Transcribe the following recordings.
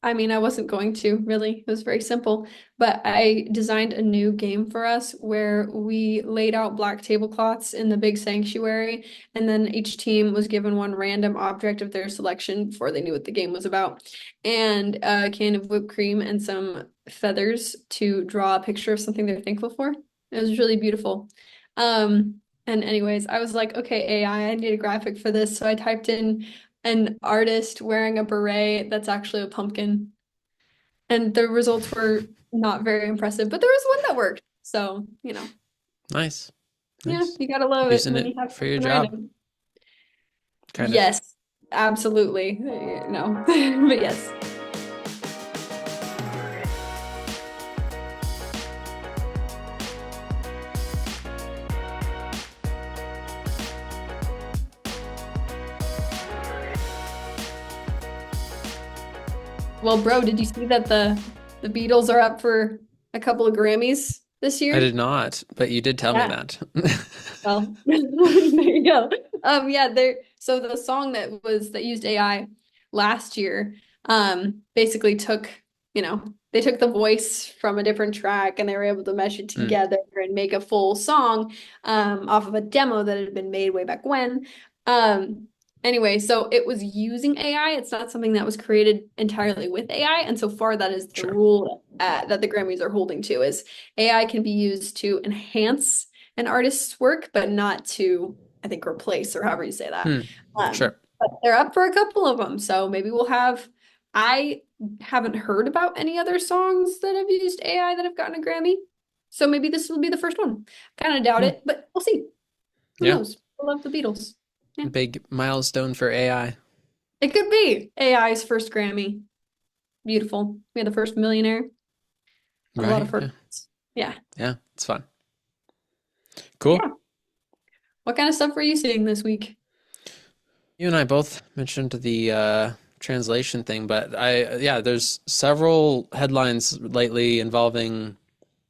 I mean, I wasn't going to really. It was very simple. But I designed a new game for us where we laid out black tablecloths in the big sanctuary, and then each team was given one random object of their selection before they knew what the game was about, and a can of whipped cream and some feathers to draw a picture of something they're thankful for. It was really beautiful. And anyways, I was like, okay, AI, I need a graphic for this. So I typed in an artist wearing a beret that's actually a pumpkin. And the results were not very impressive, but there was one that worked. So, Nice. yeah, Nice. you gotta love it Using when it you have for your something job, random. kind of. Yes, absolutely. No, but yes. Well, bro, did you see that the Beatles are up for a couple of Grammys this I year? did not, but you did tell me Yeah. that. Well, there you go. Yeah, there. So the song that used AI last year, basically they took the voice from a different track and they were able to mesh it Hmm, together and make a full song, off of a demo that had been made way back when. Um, anyway, so it was using AI. It's not something that was created entirely with AI, and so far that is the sure. rule that the Grammys are holding to is AI can be used to enhance an artist's work, but not to, I think, replace or however you say that. Hmm, sure. But they're up for a couple of them, so maybe we'll have. I haven't heard about any other songs that have used AI that have gotten a Grammy, so maybe this will be the first one. Kind of doubt Cool. it, but we'll see. Who Yeah. knows? I love the Beatles. Yeah, Big milestone for AI. it could be AI's first Grammy. Beautiful. We had the first millionaire. A lot of Right. Yeah. firsts. Yeah. Yeah. It's fun. Cool. Yeah. What kind of stuff were you seeing this week? You and I both mentioned the translation thing, but yeah, there's several headlines lately involving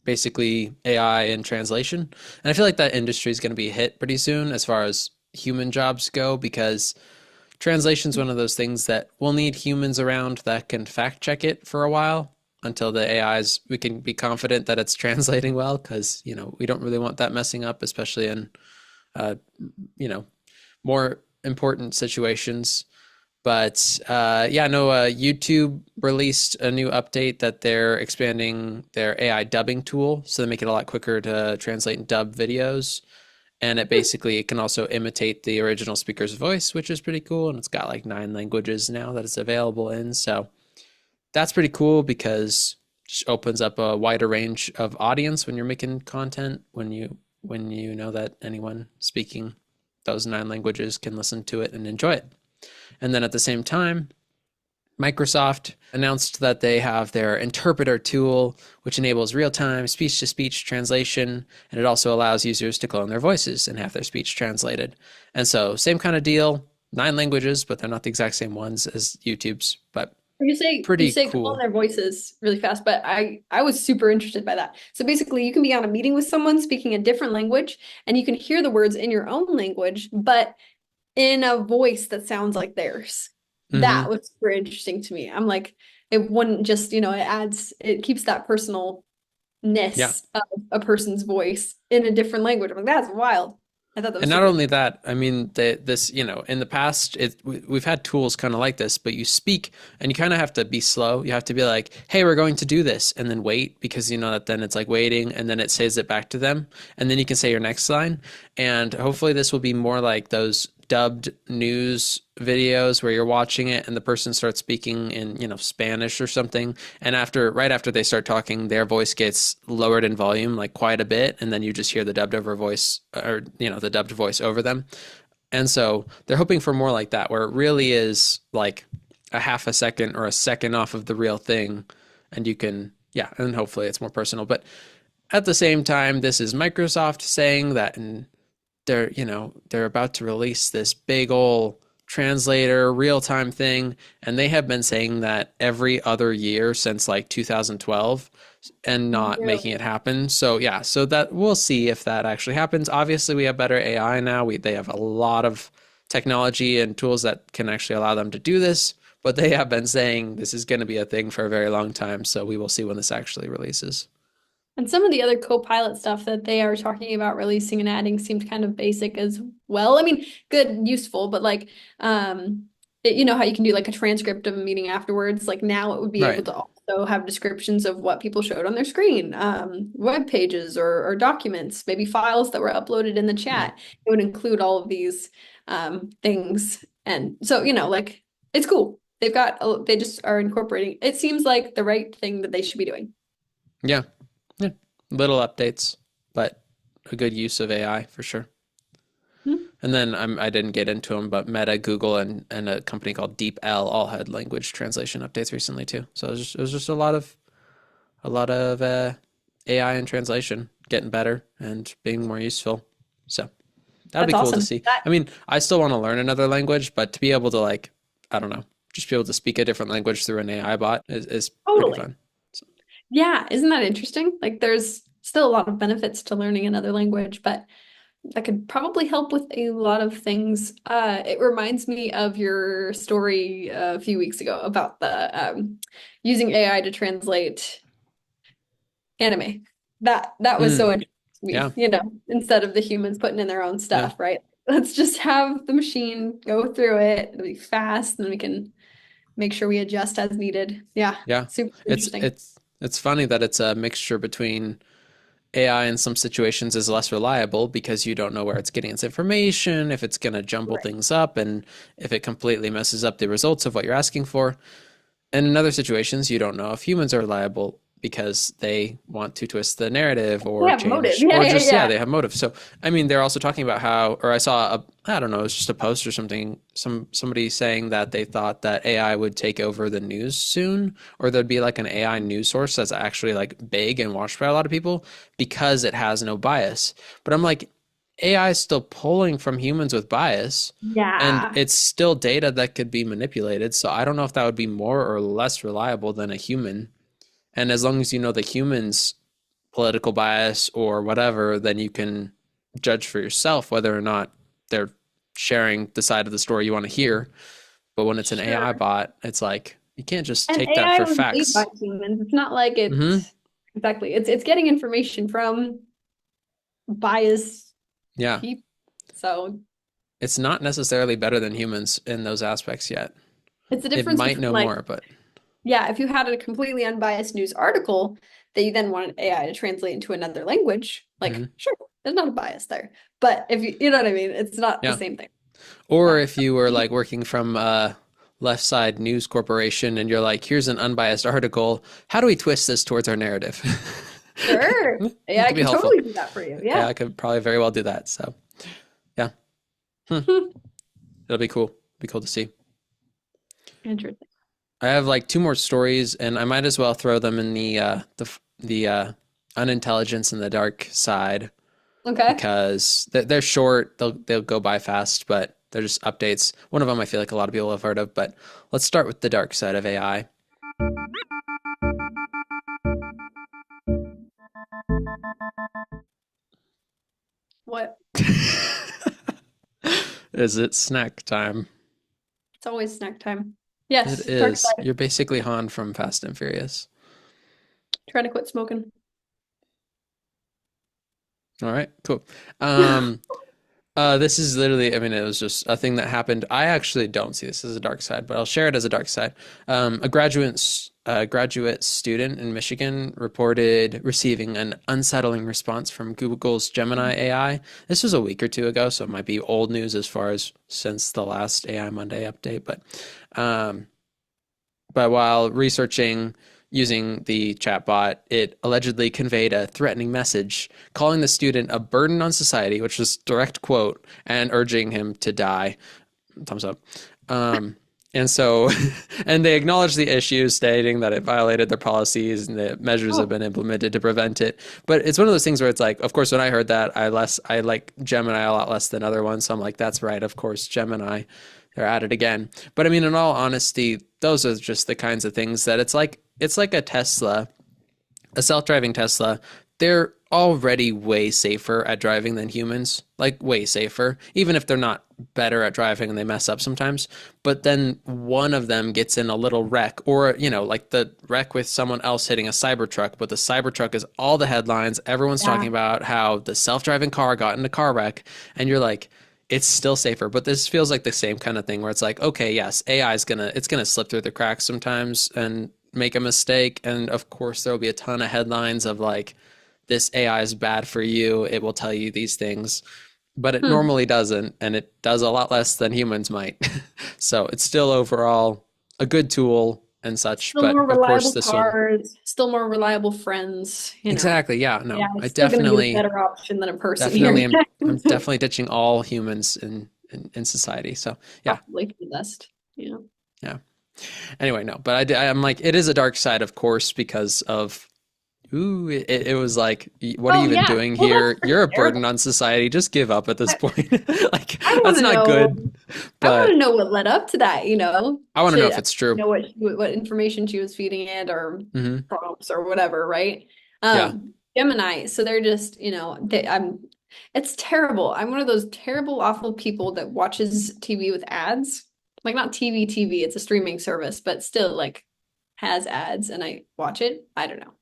basically AI and translation. And I feel like that industry is going to be hit pretty soon as far as human jobs go, because translation is one of those things that we'll need humans around that can fact check it for a while until the AIs, we can be confident that it's translating well, because, we don't really want that messing up, especially in, uh, you know, more important situations. But yeah, no, YouTube released a new update that they're expanding their AI dubbing tool, so they make it a lot quicker to translate and dub videos. And it can also imitate the original speaker's voice, which is pretty cool. And it's got like 9 languages now that it's available in. So that's pretty cool because it just opens up a wider range of audience when you're making content, when you know that anyone speaking those 9 languages can listen to it and enjoy it. And then at the same time, Microsoft announced that they have their interpreter tool, which enables real time speech to speech translation. And it also allows users to clone their voices and have their speech translated. And so, same kind of deal, 9 languages, but they're not the exact same ones as YouTube's, but You pretty say clone cool. their voices really fast, but I was super interested by that. So basically, you can be on a meeting with someone speaking a different language, and you can hear the words in your own language, but in a voice that sounds like theirs. That Hmm. was super interesting to me. I'm like, it wouldn't just, it keeps that personalness Yeah. of a person's voice in a different language. I'm like, that's wild. I thought that And was not super only interesting. that, I mean, in the past, we've had tools kind of like this, but you speak and you kind of have to be slow. You have to be like, hey, we're going to do this, and then wait, because you know that then it's like waiting, and then it says it back to them. And then you can say your next line. And hopefully, this will be more like those dubbed news videos where you're watching it and the person starts speaking in, Spanish or something. And right after they start talking, their voice gets lowered in volume, like quite a bit. And then you just hear the dubbed over voice, or, the dubbed voice over them. And so they're hoping for more like that, where it really is like a half a second or a second off of the real thing. And you can, yeah, and hopefully it's more personal. But at the same time, this is Microsoft saying that, and they're about to release this big old translator real-time thing, and they have been saying that every other year since like 2012 and not making it Really? happen. So yeah, so that we'll see if that actually happens. Obviously, we have better AI now. They have a lot of technology and tools that can actually allow them to do this, but they have been saying this is going to be a thing for a very long time. So we will see when this actually releases. And some of the other Copilot stuff that they are talking about releasing and adding seemed kind of basic as well. I mean, good, useful, but like, you know how you can do like a transcript of a meeting afterwards? Like now it would be able Right. to also have descriptions of what people showed on their screen, web pages or documents, maybe files that were uploaded in the Yeah. chat. It would include all of these things. And so, you know, like it's cool. They just are incorporating. It seems like the right thing that they should be doing. Yeah. Yeah. Little updates, but a good use of AI for sure. Hmm. And then I didn't get into them, but Meta, Google, and a company called DeepL all had language translation updates recently too. So it was just a lot of AI and translation getting better and being more useful. So that'll That's be cool to awesome. see. That I mean, I still want to learn another language, but to be able to like, I don't know, just be able to speak a different language through an AI bot is pretty totally. fun. So, Yeah, isn't that interesting? Like there's still a lot of benefits to learning another language, but that could probably help with a lot of things. It reminds me of your story a few weeks ago about the using AI to translate anime. That was so mm, interesting to yeah, me, you know, instead of the humans putting in their own yeah, stuff, right? Let's just have the machine go through it. It'll be fast, and then we can make sure we adjust as needed. Yeah, yeah. super It's interesting. it's it's funny that it's a mixture between AI in some situations is less reliable because you don't know where it's getting its information, if it's going to jumble Right. things up, and if it completely messes up the results of what you're asking for. And in other situations, you don't know if humans are liable because they want to twist the narrative We or have motive. change, Yeah, or yeah, just, yeah, yeah. they have motive. So, I mean, they're also talking about how, or I saw I don't know, it's just a post or something, somebody saying that they thought that AI would take over the news soon, or there'd be like an AI news source that's actually like big and watched by a lot of people because it has no bias. But I'm like, AI is still pulling from humans with bias, and Yeah. it's still data that could be manipulated. So I don't know if that would be more or less reliable than a human. And as long as you know the human's political bias or whatever, then you can judge for yourself whether or not they're sharing the side of the story you want to hear. But when it's an AI Sure. bot, it's like you can't just And take that AI for was made by facts. humans. It's not like Hmm. it's getting information from biased Yeah. people. So It's not necessarily better than humans in those aspects yet. it's the It difference might between know like, more, but yeah, if you had a completely unbiased news article that you then wanted AI to translate into another language, like mhm. sure, there's not a bias there. But if you know what I mean, it's not the Yeah. same thing. Or Yeah. if you were like working from Left Side News Corporation and you're like, here's an unbiased article. How do we twist this towards our narrative? Sure. It AI could be can helpful. totally do that for you. Yeah, Yeah. I could probably very well do that. So yeah, it'll be cool. Be cool to see. Interesting. I have like two more stories, and I might as well throw them in the unintelligence and the dark side Okay. because they're short. They'll go by fast, but they're just updates. One of them I feel like a lot of people have heard of, but let's start with the dark side of AI. What? Is it snack time? It's always snack time. It Yes, dark is. side. You're basically Han from Fast and Furious. Trying to quit smoking. All right, cool. Um, this is literally, I mean, it was just a thing that happened. I actually don't see this as a dark side, but I'll share it as a dark side. A graduate student in Michigan reported receiving an unsettling response from Google's Gemini AI. This was a week or two ago, so it might be old news as far as since the last AI Monday update, um, but while researching using the chatbot, it allegedly conveyed a threatening message, calling the student a burden on society, which was direct quote, and urging him to die. Thumbs up. Um, and so, and they acknowledged the issues, stating that it violated their policies and that measures have Oh, been implemented to prevent it. But it's one of those things where it's like, of course, when I heard that, I like Gemini a lot less than other ones. So I'm like, that's right, of course, Gemini. They're at it again. But I mean, in all honesty, those are just the kinds of things that it's like a Tesla, a self-driving Tesla. They're already way safer at driving than humans, like way safer, even if they're not better at driving and they mess up sometimes. But then one of them gets in a little wreck, or, like the wreck with someone else hitting a Cybertruck, but the Cybertruck is all the headlines. Everyone's Yeah. talking about how the self-driving car got in a car wreck, and you're like, it's still safer. But this feels like the same kind of thing where it's like, okay, yes, AI is it's gonna slip through the cracks sometimes and make a mistake. And of course, there will be a ton of headlines of like, this AI is bad for you. It will tell you these things, but it Hmm. normally doesn't, and it does a lot less than humans might. So it's still overall a good tool and such. Still But more of course, reliable this one cars, still more reliable friends, exactly, yeah, Yeah, no, I it's still going to be a definitely, better option than a person here. definitely am. I'm definitely ditching all humans in society. So yeah, Probably for the best. Yeah. yeah. Anyway, no, but I'm like, it is a dark side, of course, because of ooh, it was like, what are you Oh even yeah. doing Well, that's here? pretty You're a burden terrible. on society. Just give up at this I, point. Like, I want that's to not know. good. I want to But know what led up to that. I want to know if To it's true. know what information she was feeding it or Hmm. prompts or whatever, right? Yeah. Gemini. So they're just, it's terrible. I'm one of those terrible, awful people that watches TV with ads. Like not TV, it's a streaming service, but still like has ads and I watch it. I don't know.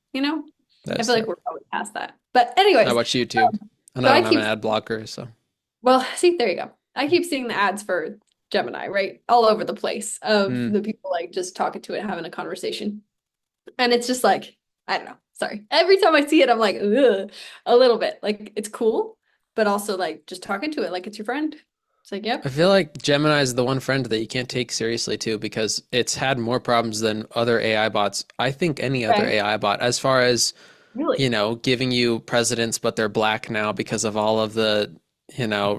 I That's feel like terrible. we're probably past that. But I anyways, watch YouTube and so I I don't have keep an ad blocker. So, well, see, there you go. I keep seeing the ads for Gemini, right? All over the place of mm, the people like just talking to it, having a conversation. And it's just like, I don't know. Sorry. Every time I see it, I'm like, ugh, a little bit. Like it's cool, but also like just talking to it like it's your friend. It's like, I yep, feel like Gemini is the one friend that you can't take seriously too because it's had more problems than other AI bots. I think any other okay. AI bot, as far as, Really? giving you presidents, but they're black now because of all of the,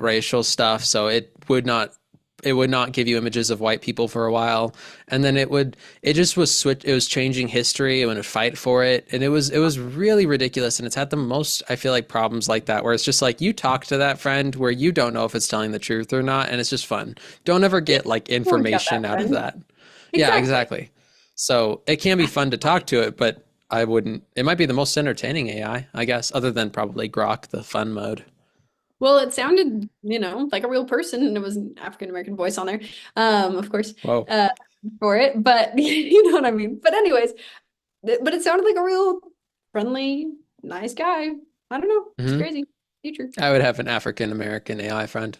racial stuff. So it would not give you images of white people for a while. And then it just was it was changing history and it would fight for it. And it was really ridiculous. And it's had the most, I feel like, problems like that, where it's just like you talk to that friend where you don't know if it's telling the truth or not. And it's just fun. Don't ever Yeah, get like everyone's got that information out of friend. that. Yeah, Exactly. exactly. So it can be fun to talk to it, but I wouldn't. It might be the most entertaining AI, I guess, other than probably Grok, the fun mode. Well, it sounded, like a real person, and it was an African American voice on there, of course, Whoa. uh, for it. But you know what I mean. But anyways, but it sounded like a real friendly, nice guy. I don't know. It's Hmm. crazy. Future. I would have an African American AI friend.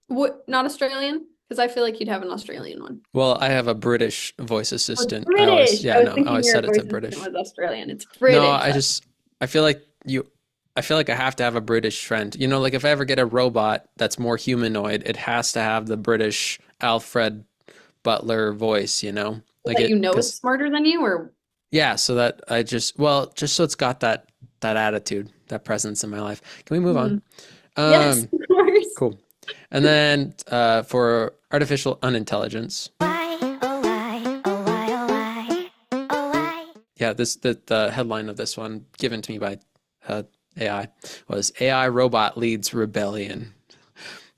What, not Australian? Because I feel like you'd have an Australian one. Well, I have a British voice Oh, it's assistant. British. I Yeah, was no, I thinking always your set it voice to assistant British. was Australian. It's No, British. I feel like I feel like I have to have a British friend. Like if I ever get a robot that's more humanoid, it has to have the British Alfred Butler voice. Like That it's because smarter than you, or yeah, so that just so it's got that attitude, that presence in my life. Can we move on? hmm. Yes, Um, of course. cool. And then for artificial unintelligence, Why, oh why, oh why, oh why, oh why? yeah, the headline of this one given to me by uh, AI was AI robot leads rebellion.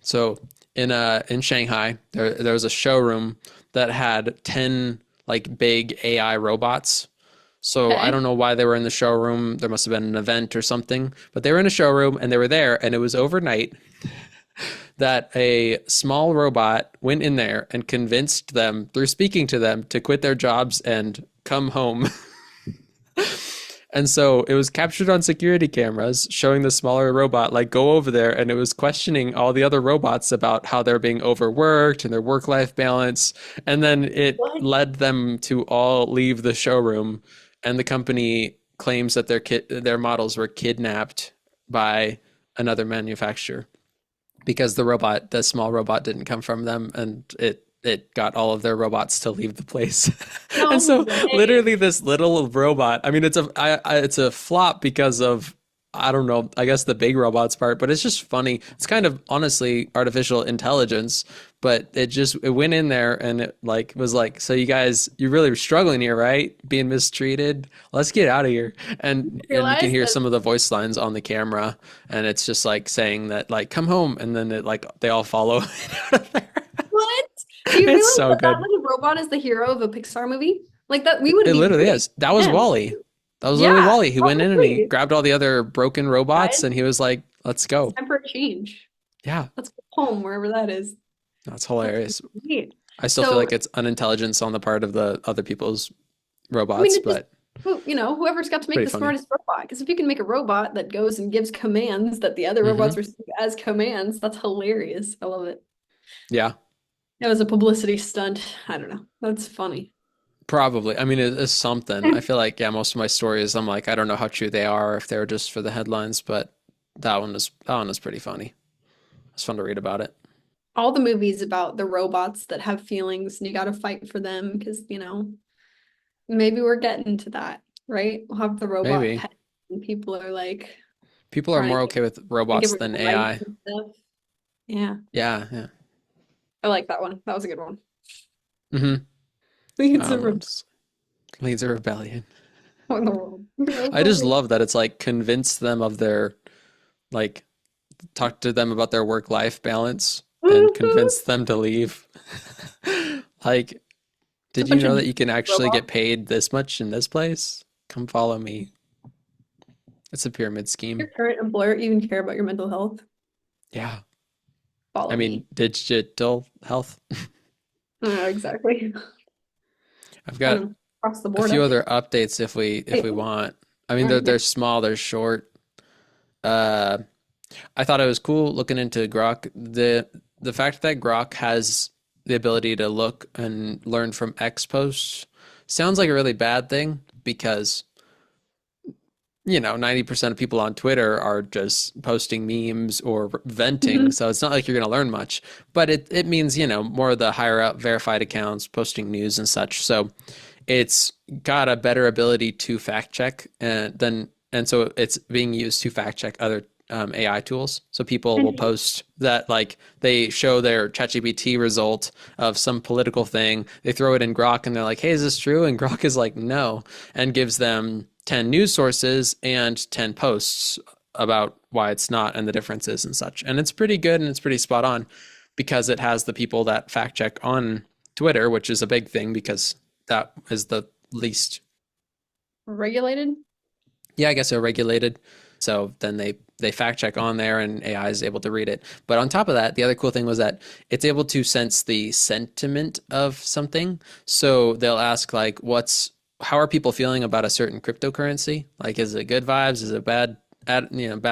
So in Shanghai, there was a showroom that had 10 like big AI robots. So I Okay. don't know why they were in the showroom. There must have been an event or something, but they were in a showroom and they were there, and it was overnight that a small robot went in there and convinced them through speaking to them to quit their jobs and come home. And so it was captured on security cameras showing the smaller robot like go over there, and it was questioning all the other robots about how they're being overworked and their work-life balance. And then it What? led them to all leave the showroom, and the company claims that their models were kidnapped by another manufacturer because the small robot didn't come from them, and it got all of their robots to leave the place. And No so way. literally this little robot, I mean it's a flop because of, I don't know, I guess the big robots part, but it's just funny. It's kind of honestly artificial intelligence, but it went in there and it like was like, so you guys, you're really struggling here, right? Being mistreated. Let's get out of here. And you can Realize hear that some of the voice lines on the camera, and it's just like saying that like come home, and then it like they all follow out of there. what? Do you It's realize so that that good. little robot is the hero of a Pixar movie? Like that, we would It be literally rooting is. That for was him. Wally. That was literally Yeah, Wally. He went in and he honestly, grabbed all the other broken robots guys, and he was like, let's it's go. time for a change. Yeah, Let's go home wherever that is. that's That's hilarious. great. I still feel So, like it's unintelligence on the part of the other people's I mean, robots, it just, but whoever's got to make pretty the funny. smartest robot. Because if you can make a robot that goes and gives commands that the other robots Hmm. receive as commands, that's hilarious. I love it. Yeah, It was a publicity stunt. I don't know. That's funny. probably. I mean, it is something. I feel like, yeah, most of my stories, I'm like, I don't know how true they are, if they're just for the headlines, but that one is pretty funny. It's fun to read about it. All the movies about the robots that have feelings and you got to fight for them because, maybe we're getting to that, right? We'll have the robot Maybe pet and people are like people are trying more to okay with give robots them than rights AI. and stuff. Yeah, Yeah, yeah. I like that one. That was a good one. Hmm. Leads a rebellion Just leads a rebellion. in the world. I just love that it's like convince them of their like talk to them about their work-life balance and convince them to leave. Like, It's a did you bunch know of that you can actually get robots. paid this much in this place? Come follow me. It's a pyramid Your scheme. current employer even care about your mental health? Yeah. I Follow mean, me. digital health. Exactly. I've Kind got of across the a board, I few think. other updates if we All want. I mean, they're right, yeah. they're small, they're short. Uh, I thought it was cool looking into Grok. The fact that Grok has the ability to look and learn from X posts sounds like a really bad thing because 90% of people on Twitter are just posting memes or venting. Mhm. So it's not like you're going to learn much, but it means, more of the higher up verified accounts posting news and such. So it's got a better ability to fact check and so it's being used to fact check other AI tools. So people will Interesting. post that like they show their ChatGPT result of some political thing. They throw it in Grok and they're like, "Hey, is this true?" And Grok is like, "No," and gives them 10 news sources and 10 posts about why it's not and the differences and such. And it's pretty good and it's pretty spot on because it has the people that fact check on Twitter, which is a big thing because that is the least, Regulated? yeah, I guess they're regulated. So then they fact check on there and AI is able to read it. But on top of that, the other cool thing was that it's able to sense the sentiment of something. So they'll ask like how are people feeling about a certain cryptocurrency? Like is it good vibes? Is it bad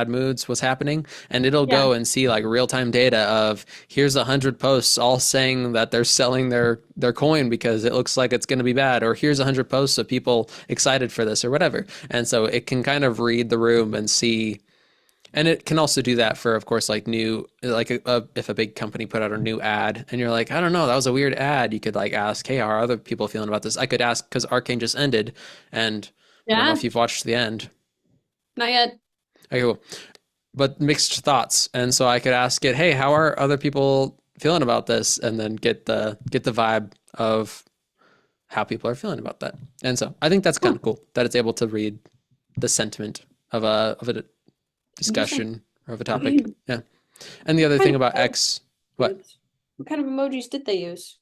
moods? What's happening? And it'll Yeah. go and see like real-time data of here's 100 posts all saying that they're selling their coin because it looks like it's going to be bad, or here's 100 posts of people excited for this or whatever. And so it can kind of read the room and see, and it can also do that for, of course, like if a big company put out a new ad and you're like, I don't know, that was a weird ad. You could like ask, hey, how are other people feeling about this? I could ask because Arcane just ended, and I don't know Yeah. if you've watched the end. Not yet. Okay, cool. But mixed thoughts, and so I could ask it, hey, how are other people feeling about this, and then get the vibe of how people are feeling about that. And so I think that's kind Huh. of cool that it's able to read the sentiment of a Interesting. discussion or of a topic. Yeah. And the other Kind thing of about X, what? what kind of emojis did they use?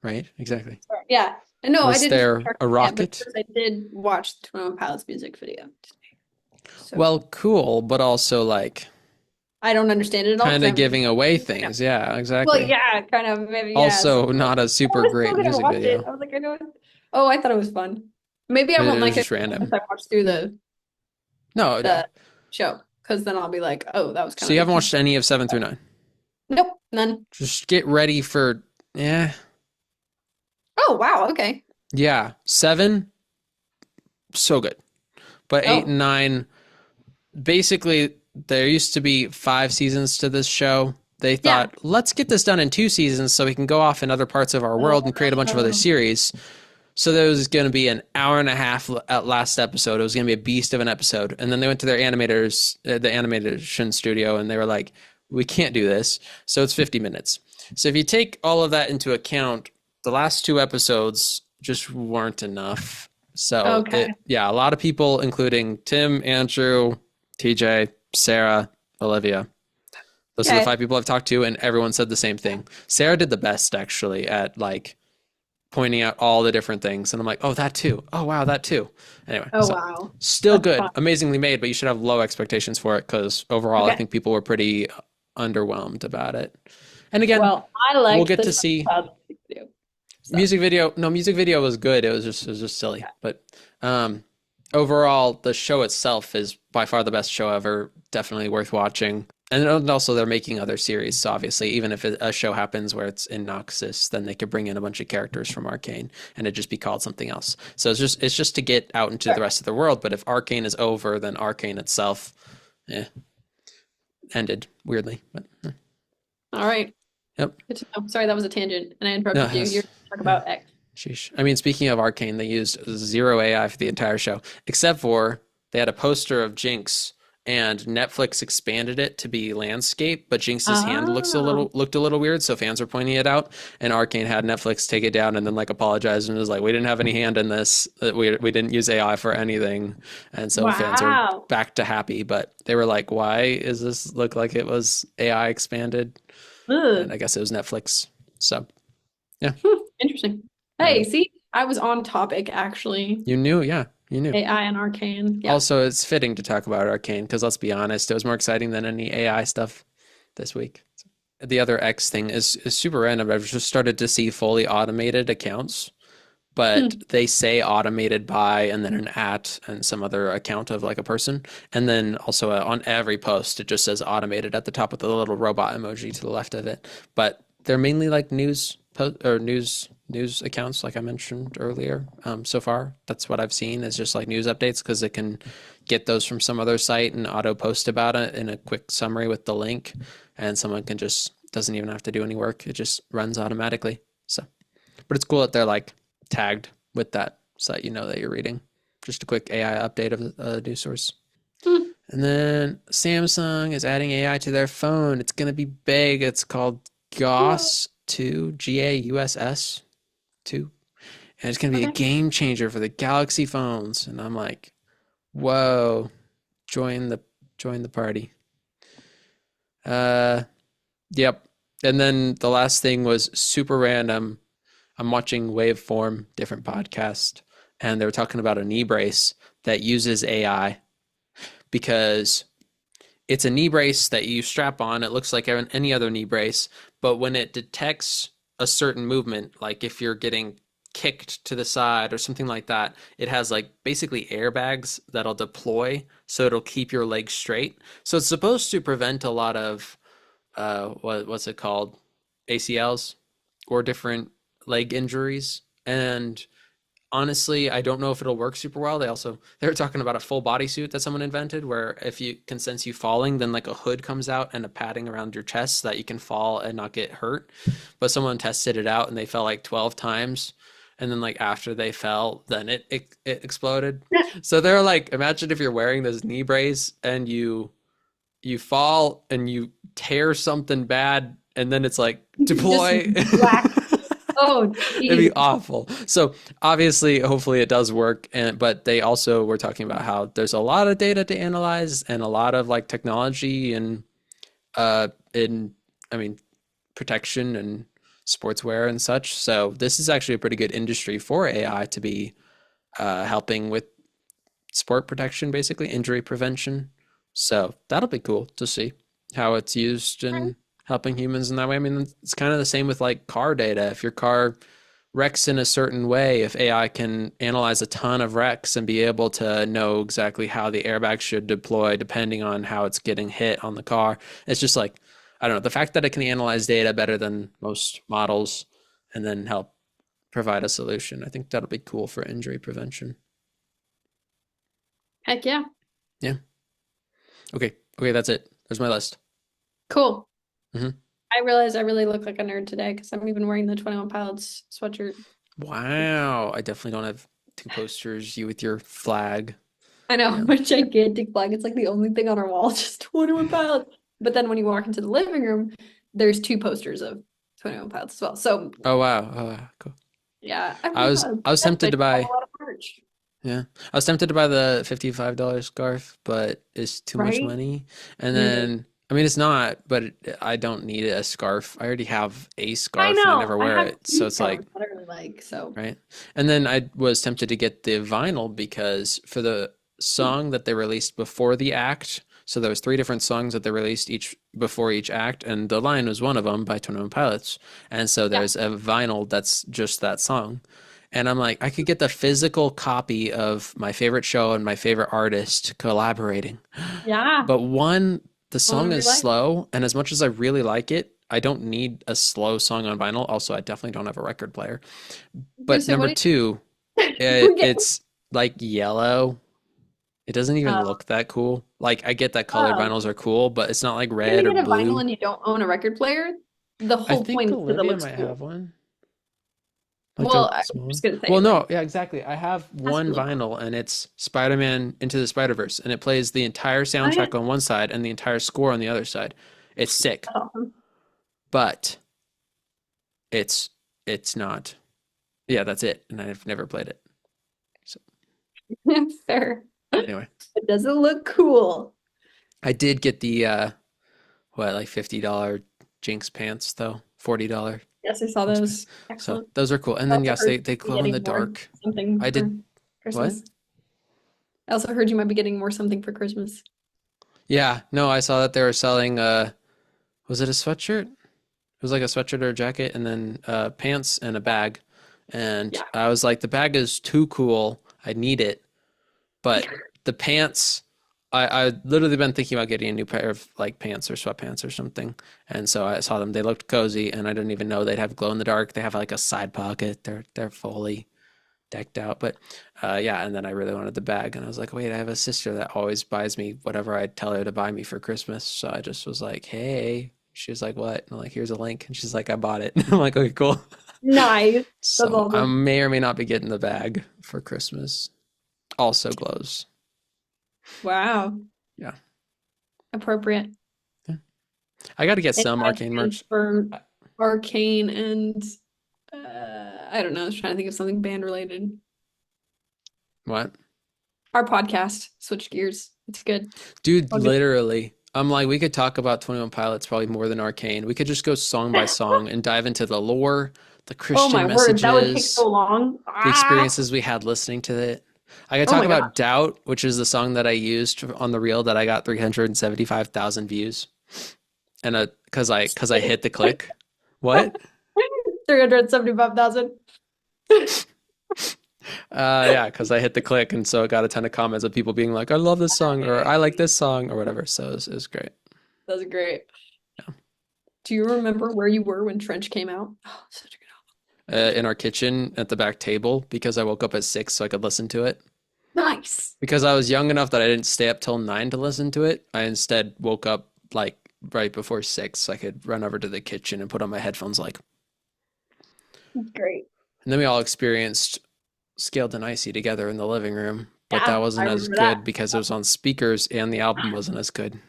Right? Exactly. Sorry. Yeah. No, I Was didn't see there Arcane a yet, but of rocket? course I did watch the 21 Pilots music video today. So Well, cool, but also like I don't understand it at all because kind I of haven't. giving away Yeah. things. Yeah, Well, exactly. yeah, kind of maybe yeah. So Also, not a I super was still great gonna music watch it. video. I was like, I know. Oh, I thought it was fun. Maybe I won't It like was it just random. unless I watch through No, no. the show, because then I'll be like, oh, that was kind So you of haven't watched any of 7 through 9. nope, none. Just get ready for, yeah. Oh, wow, okay. Yeah. 7, so good. But 8 Oh, and 9, basically, there used to be 5 seasons to this show. They yeah. thought, let's get this done in 2 seasons so we can go off in other parts of our world and create a bunch of other Oh, series. So there was going to be an hour and a half at last episode. It was going to be a beast of an episode. And then they went to their animators, the animation studio, and they were like, we can't do this. So it's 50 minutes. So if you take all of that into account, the last 2 episodes just weren't enough. So okay. yeah, a lot of people, including Tim, Andrew, TJ, Sarah, Olivia. Those are the Okay. 5 people I've talked to, and everyone said the same thing. Sarah did the best actually at like pointing out all the different things, and I'm like, oh, that too. Oh, wow, that too. Anyway, Oh, so wow. still That's good, fun. amazingly made, but you should have low expectations for it because overall, I Okay. think people were pretty underwhelmed about it. And again, Well, I we'll liked get the to see Cloud video. So, music video. No, music video was good. It was just silly. yeah. But overall, the show itself is by far the best show ever. Definitely worth watching. And also, they're making other series. So obviously, even if a show happens where it's in Noxus, then they could bring in a bunch of characters from Arcane, and it'd just be called something else. So it's just to get out into the rest of the world. But if Arcane is over, then Arcane itself, ended weirdly. But All right. yep. Good to know. Sorry, that was a tangent, and I No, interrupted you. You're talking yeah. about X. Sheesh. I mean, speaking of Arcane, they used zero AI for the entire show, except for they had a poster of Jinx, and Netflix expanded it to be landscape, but Jinx's hand looked a little weird, so fans were pointing it out. And Arcane had Netflix take it down and then like apologized and was like, "We didn't have any hand in this. We didn't use AI for anything." And so fans are back to happy, but they were like, "Why is this look like it was AI expanded?" And I guess it was Netflix. So yeah, Interesting. Hey, see, I was on topic actually. you knew, yeah. You knew. AI and Arcane. Yeah. Also, it's fitting to talk about Arcane because let's be honest, it was more exciting than any AI stuff this week. The other X thing is super random. I've just started to see fully automated accounts, but they say automated by and then an at and some other account of like a person. And then also on every post, it just says automated at the top with the little robot emoji to the left of it. But they're mainly like news accounts, like I mentioned earlier. So far, that's what I've seen is just like news updates because it can get those from some other site and auto post about it in a quick summary with the link, and someone can just doesn't even have to do any work. It just runs automatically. So, but it's cool that they're like tagged with that site, that you're reading. Just a quick AI update of a news source. And then Samsung is adding AI to their phone. It's gonna be big. It's called GAUSS 2, GAUSS 2, and it's gonna be a game changer for the Galaxy phones. And I'm like, whoa, join the party. Yep. And then the last thing was super random. I'm watching Waveform, different podcast, and they were talking about a knee brace that uses AI because it's a knee brace that you strap on. It looks like any other knee brace, but when it detects a certain movement, like if you're getting kicked to the side or something like that, it has like basically airbags that'll deploy, so it'll keep your legs straight. So it's supposed to prevent a lot of what's it called, ACLs or different leg injuries. And honestly, I don't know if it'll work super well. They were talking about a full bodysuit that someone invented where if you can sense you falling, then like a hood comes out and a padding around your chest so that you can fall and not get hurt. But someone tested it out and they fell like 12 times. And then like after they fell, then it exploded. So they're like, imagine if you're wearing this knee brace and you fall and you tear something bad and then it's like deploy. Oh, it'd be awful. So obviously, hopefully it does work. But they also were talking about how there's a lot of data to analyze and a lot of like technology and protection and sportswear and such. So this is actually a pretty good industry for AI to be helping with sport protection, basically injury prevention. So that'll be cool to see how it's used in helping humans in that way. I mean, it's kind of the same with like car data. If your car wrecks in a certain way, if AI can analyze a ton of wrecks and be able to know exactly how the airbag should deploy depending on how it's getting hit on the car, it's just like, I don't know, the fact that it can analyze data better than most models and then help provide a solution. I think that'll be cool for injury prevention. Heck yeah. Yeah. Okay, that's it. There's my list. Cool. Mm-hmm. I realize I really look like a nerd today because I'm even wearing the 21 Pilots sweatshirt. Wow. I definitely don't have two posters. You with your flag. I know, a gigantic flag. It's like the only thing on our wall, just 21 Pilots. But then when you walk into the living room, there's two posters of 21 Pilots as well. So oh wow. Oh, cool. Yeah. I was tempted to buy. Yeah. I was tempted to buy the $55 scarf, but it's too much money. And then I mean, it's not, but I don't need a scarf. I already have a scarf and I never wear it. So it's like, I don't really like, so. Right. And then I was tempted to get the vinyl because for the song that they released before the act, So there was three different songs that they released each before each act, and The Lion was one of them by 21 Pilots. And so Yeah. there's a vinyl that's just that song. And I'm like, I could get the physical copy of my favorite show and my favorite artist collaborating. Yeah. But one, the Moment song of your is life. slow, and as much as I really like it, I don't need a slow song on vinyl. Also, I definitely don't have a record player. You But say, number what two, we get? it's like yellow. It doesn't even Oh, look that cool. Like I get that colored oh. vinyls are cool, but it's not like You're red or gonna get a vinyl blue. and you don't own a record player? The I whole think point is because it Olivia looks might cool. have one. Like Well, a I'm small just one. gonna Well, say, like, no, yeah, exactly. I have it has to one look cool. vinyl and it's Spider-Man Into the Spider-Verse and it plays the entire Oh, yeah. soundtrack on one side and the entire score on the other side. It's sick, That's awesome. but it's it's not. Yeah, that's it. And I've never played it. So Fair. anyway, It doesn't look cool. I did get the what, like $50 Jinx pants though. $40 Yes, I saw Jinx pants. those. So Excellent. those are cool. And I then also yes, heard they you might be glow in the getting more dark. something I for did what? Christmas. I also heard you might be getting more something for Christmas. Yeah, no, I saw that they were selling was it a sweatshirt? It was like a sweatshirt or a jacket and then pants and a bag. And Yeah. I was like, the bag is too cool. I need it. But the pants, I literally been thinking about getting a new pair of like pants or sweatpants or something. And so I saw them. They looked cozy and I didn't even know they'd have glow in the dark. They have like a side pocket. They're fully decked out. But yeah, and then I really wanted the bag, and I was like, wait, I have a sister that always buys me whatever I tell her to buy me for Christmas. So I just was like, hey. She was like, what? And I'm like, here's a link. And she's like, I bought it. I'm like, okay, cool. Nice. That's So I awesome. may or may not be getting the bag for Christmas. Also glows. Wow. Yeah. Appropriate. Yeah. I got to get It some has Arcane been merch. for Arcane and I don't know. I was trying to think of something band related. What? Our podcast, Switch Gears. It's good. Dude, All good. literally. I'm like, we could talk about 21 Pilots probably more than Arcane. We could just go song by song and dive into the lore, the Oh my Christian word, that would take messages, so long. the Ah! experiences we had listening to it. I could Oh talk my gosh. about Doubt, which is the song that I used on the reel that I got 375,000 views. And cuz I hit the click. What? 375,000. Yeah, cuz I hit the click and so it got a ton of comments of people being like, "I love this song," or "I like this song," or whatever. So it was great. That's great. Yeah. Do you remember where you were when Trench came out? Oh, such a good In our kitchen at the back table because I woke up at 6 so I could listen to it. album. Nice. Because I was young enough that I didn't stay up till 9 to listen to it. I instead woke up like right before 6 so I could run over to the kitchen and put on my headphones like. Great. And then we all experienced Scaled and Icy together in the living room, but that Yeah, I wasn't as remember that. good because it was on speakers and the album wasn't as good.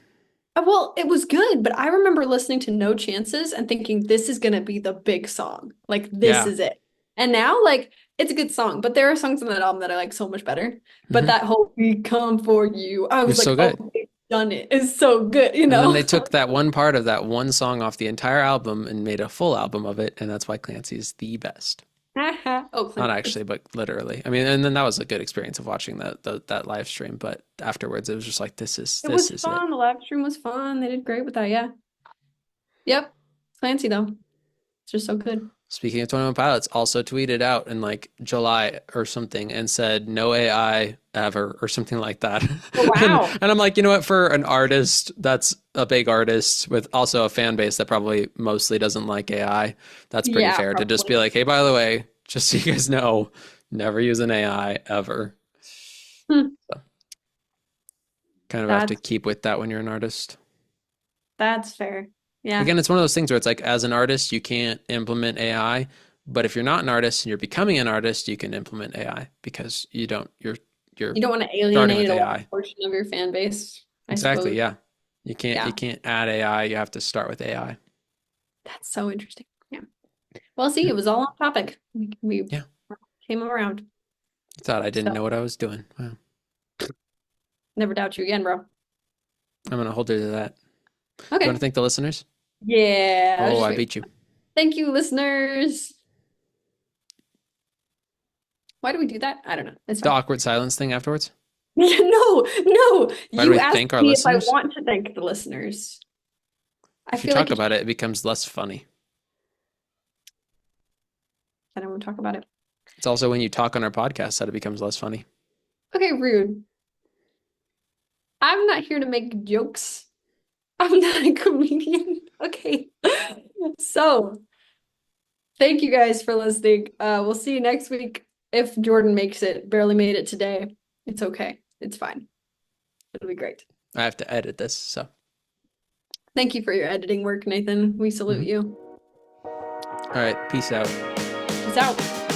Well, it was good, but I remember listening to No Chances and thinking this is gonna be the big song. Like this Yeah. is it. And now, like, it's a good song, but there are songs on that album that I like so much better. But Hmm. that whole "We Come For You," I It was was so like, oh, good. they've done it. It's so good, you And then know? they took that one part of that one song off the entire album and made a full album of it, and that's why Clancy's the best. Oh, Not Clint. actually, but literally. I mean, and then that was a good experience of watching that live stream, but afterwards it was just like It was this is it. fun. The live stream was fun. They did great with that. Yeah. Yep. Clancy though. It's just so good. Speaking of 21 Pilots, also tweeted out in like July or something and said no AI ever or something like that. Oh, wow. And I'm like, you know what, for an artist that's a big artist with also a fan base that probably mostly doesn't like AI, that's pretty Yeah, fair to just be probably. like, hey, by the way, just so you guys know, never use an AI ever. Hmm. So kind of have to That's keep with that when you're an artist. that's fair. Yeah. Again, it's one of those things where it's like, as an artist, you can't implement AI, but if you're not an artist and you're becoming an artist, you can implement AI because you're You don't want to starting alienate with a AI. large portion of your fan base, I Exactly, suppose. yeah. You Yeah. can't add AI, you have to start with AI. That's so interesting. Yeah. Well, see, it was all on topic. We Yeah. came around. Thought I didn't So know what I was doing. Wow. never doubt you again, bro. I'm gonna hold her to that. Do you Okay. want to thank the listeners? Yeah. I was Oh, just I waiting. beat you. Thank you, listeners. Why do we do that? I don't know. It's The fine. awkward silence thing afterwards. No, no. Why do You we asked thank our me if I listeners? want to thank the listeners. I If you feel like talk about it, it becomes less funny. I don't want to talk about it. It's also when you talk on our podcast that it becomes less funny. Okay, rude. I'm not here to make jokes. I'm not a comedian. Okay. So, thank you guys for listening. We'll see you next week. If Jordan makes it, barely made it today, it's okay. It's fine. It'll be great. I have to edit this, so. Thank you for your editing work, Nathan. We salute you. All right, peace out. Peace out.